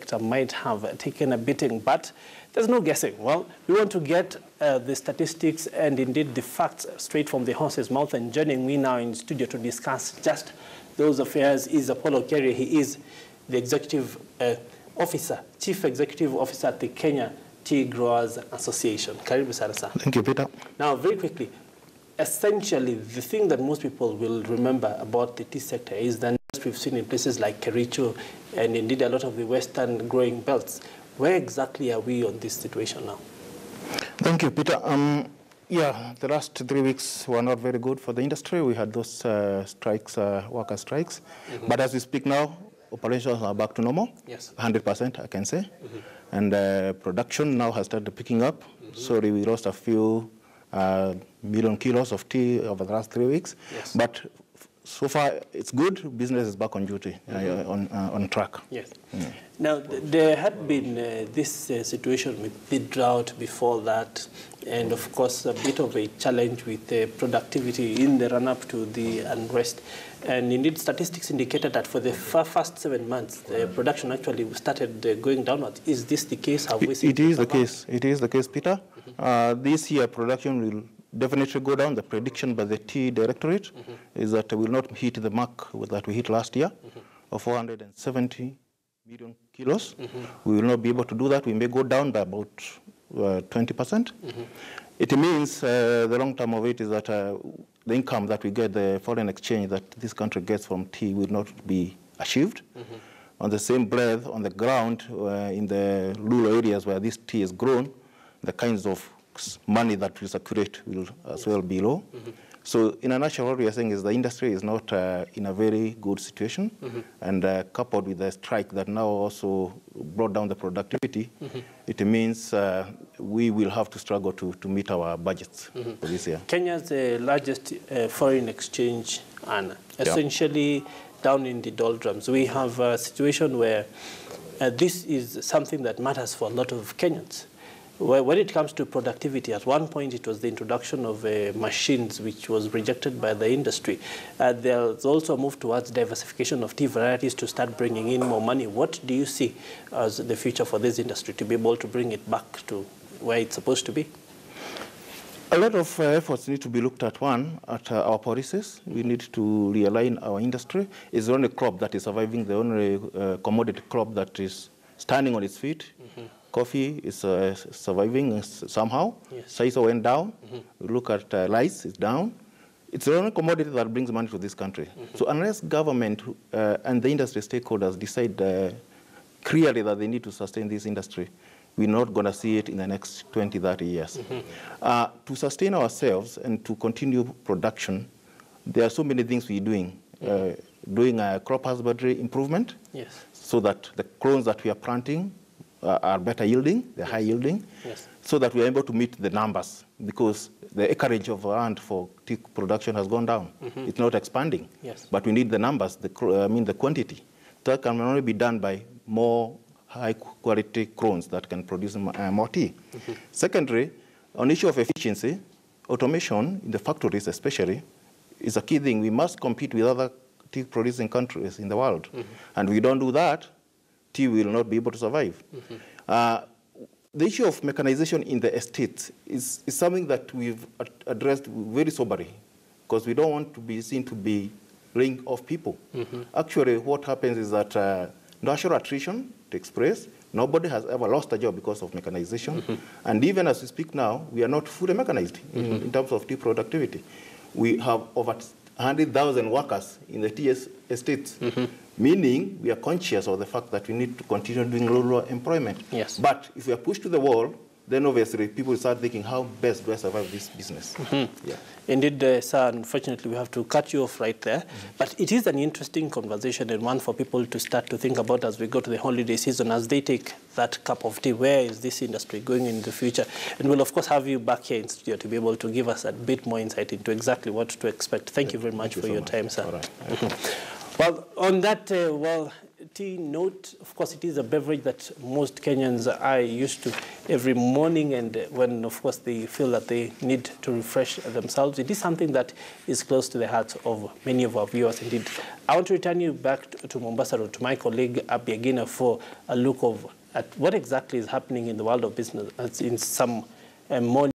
sector might have taken a beating, but there's no guessing. Well, we want to get the statistics and indeed the facts straight from the horse's mouth, and joining me now in studio to discuss just those affairs is Apollo Keria. He is the executive officer, chief executive officer at the Kenya Tea Growers Association. Karibu sana sir. Thank you, Peter. Now, very quickly, essentially, the thing that most people will remember about the tea sector is that we've seen in places like Kericho and indeed a lot of the western growing belts. Where exactly are we on this situation now? Thank you, Peter. Yeah, the last 3 weeks were not very good for the industry. We had those strikes, worker strikes. But as we speak now, operations are back to normal. Yes. 100%, I can say. And production now has started picking up. Sorry, we lost a few million kilos of tea over the last 3 weeks. Yes. But so far, it's good. Business is back on duty, on track. Yes. Now, there had been this situation with the drought before that, and of course, a bit of a challenge with productivity in the run-up to the unrest. And indeed, statistics indicated that for the first 7 months, the production actually started going downwards. Is this the case? Have we seen it is the case. It is the case, Peter. This year, production will definitely go down. The prediction by the Tea Directorate is that we will not hit the mark that we hit last year of 470 million kilos. We will not be able to do that. We may go down by about 20%. It means the long term of it is that the income that we get, the foreign exchange that this country gets from tea will not be achieved. On the same breath, on the ground, in the rural areas where this tea is grown, the kinds of money that we circulate will as well be low. So in a nutshell, what we are saying is the industry is not in a very good situation, and coupled with the strike that now also brought down the productivity, it means we will have to struggle to meet our budgets for this year. Kenya's the largest foreign exchange earner, essentially down in the doldrums. We have a situation where this is something that matters for a lot of Kenyans. When it comes to productivity, at one point it was the introduction of machines which was rejected by the industry. There's also a move towards diversification of tea varieties to start bringing in more money. What do you see as the future for this industry to be able to bring it back to where it's supposed to be? A lot of efforts need to be looked at. One, at our policies. We need to realign our industry. It's the only crop that is surviving, the only commodity crop that is standing on its feet. Coffee is surviving somehow. Saiso went down. We look at rice, it's down. It's the only commodity that brings money to this country. So unless government and the industry stakeholders decide clearly that they need to sustain this industry, we're not going to see it in the next 20, 30 years. To sustain ourselves and to continue production, there are so many things we're doing. Doing a crop husbandry improvement, so that the clones that we are planting are better yielding, they're high yielding, so that we're able to meet the numbers, because the acreage of land for tea production has gone down. It's not expanding, but we need the numbers, the quantity. That can only be done by more high-quality clones that can produce more tea. Secondly, on issue of efficiency, automation in the factories especially is a key thing. We must compete with other tea-producing countries in the world. And if we don't do that, tea will not be able to survive. The issue of mechanization in the estates is something that we've addressed very soberly, because we don't want to be seen to be laying off people. Actually, what happens is that natural attrition takes place. Nobody has ever lost a job because of mechanization. And even as we speak now, we are not fully mechanized in terms of tea productivity. We have over 100,000 workers in the tea estates, meaning we are conscious of the fact that we need to continue doing rural employment. But if we are pushed to the wall, then obviously people start thinking, how best do I survive this business? Indeed, sir, unfortunately, we have to cut you off right there. But it is an interesting conversation, and one for people to start to think about as we go to the holiday season, as they take that cup of tea. Where is this industry going in the future? And we'll, of course, have you back here in studio to be able to give us a bit more insight into exactly what to expect. Thank you very much for your time, sir. All right. Well, on that, tea note. Of course, it is a beverage that most Kenyans are used to every morning, and when, of course, they feel that they need to refresh themselves, it is something that is close to the hearts of many of our viewers indeed. I want to return you back to Mombasa Road, to my colleague Abby Agina, for a look at what exactly is happening in the world of business in some morning.